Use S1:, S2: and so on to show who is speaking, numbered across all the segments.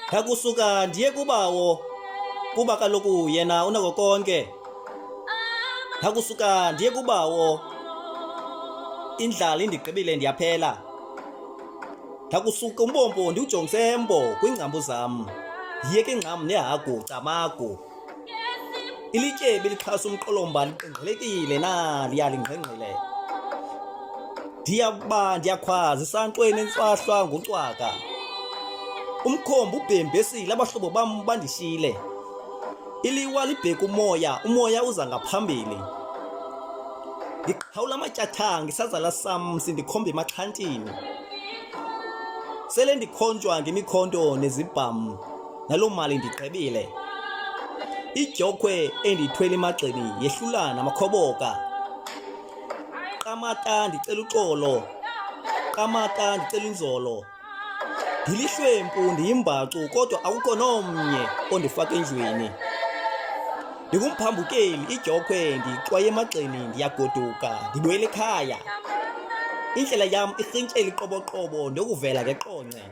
S1: Ndakusuka ndiye kubawo kuba kaloku yena unako konke. Ndakusuka ndiye kubawo indlala indigqibile ndiyaphela. Ndakusuka umbombo ndiwujongise embo kwiingcambu zam, ndiyeke ingcam nehagu camagu. Ilityebi lixhasa umqolomba liqengqelekile naliya lingqengqele. Ndiyakuba ndiyakhwaza esantlweni entswahlwa ngucwaka. Umkhomba ubhembesile abahlobo bam bandishiyile. Iliwa libheka umoya, umoya uza ngaphambili. Ndiqhawula amatyathanga isazala sam sindikhomba emaxhantini. Sele ndikhonjwa ngemikhonto nezibham, naloo mali ndigqibile. Idyokwe endiyithwele emagxeni yehlula namakhoboka. Qamata ndicela uxolo, qamata ndicela inzolo. Ndilihlwempu ndiyimbacu kodwa akukho nomnye ondifaka endlwini. Ndingumphambukeli, idyokwe ndiyixwaye emagxeni ndiyagoduka ndibuyela ekhaya. Indlela yam irhintyela iqoboqobo ndokuvela ngeqonce.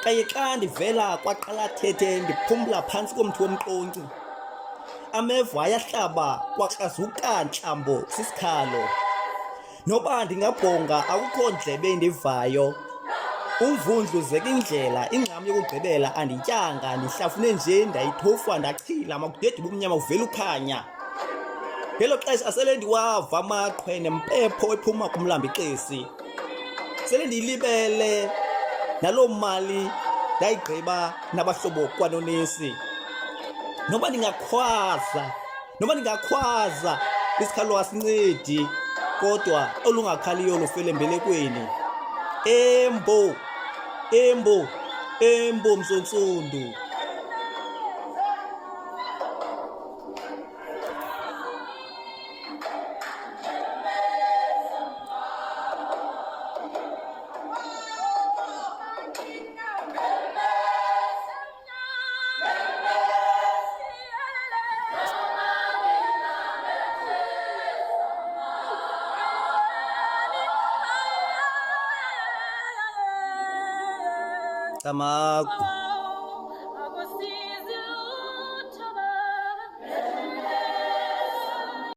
S1: Kaye xa ndivela kwaqalathethe ndiphumla phantsi komthi womqonci. Ameva ayahlaba kwakrazuka ntlambo sisikhalo. Noba ndingabhonga akukho ndlebe endivayo. Umvundlu zeka indlela, ingcam yokugqibela andityanga, ndihlafune nje ndayithofa ndachila makudede ubumnyama uvela ukhanya. Ngelo xesha sele ndiwava amaqhwe nempepho ephuma kumlambo ixesi. Sele ndiyilibele naloo mali ndayigqiba nabahlobo kwanonesi. Noba ndingakhwaza isikhalo asincedi, kodwa olungakhaliyo lufele embelekweni. Embo, embo, embo msontsundu. Camagu.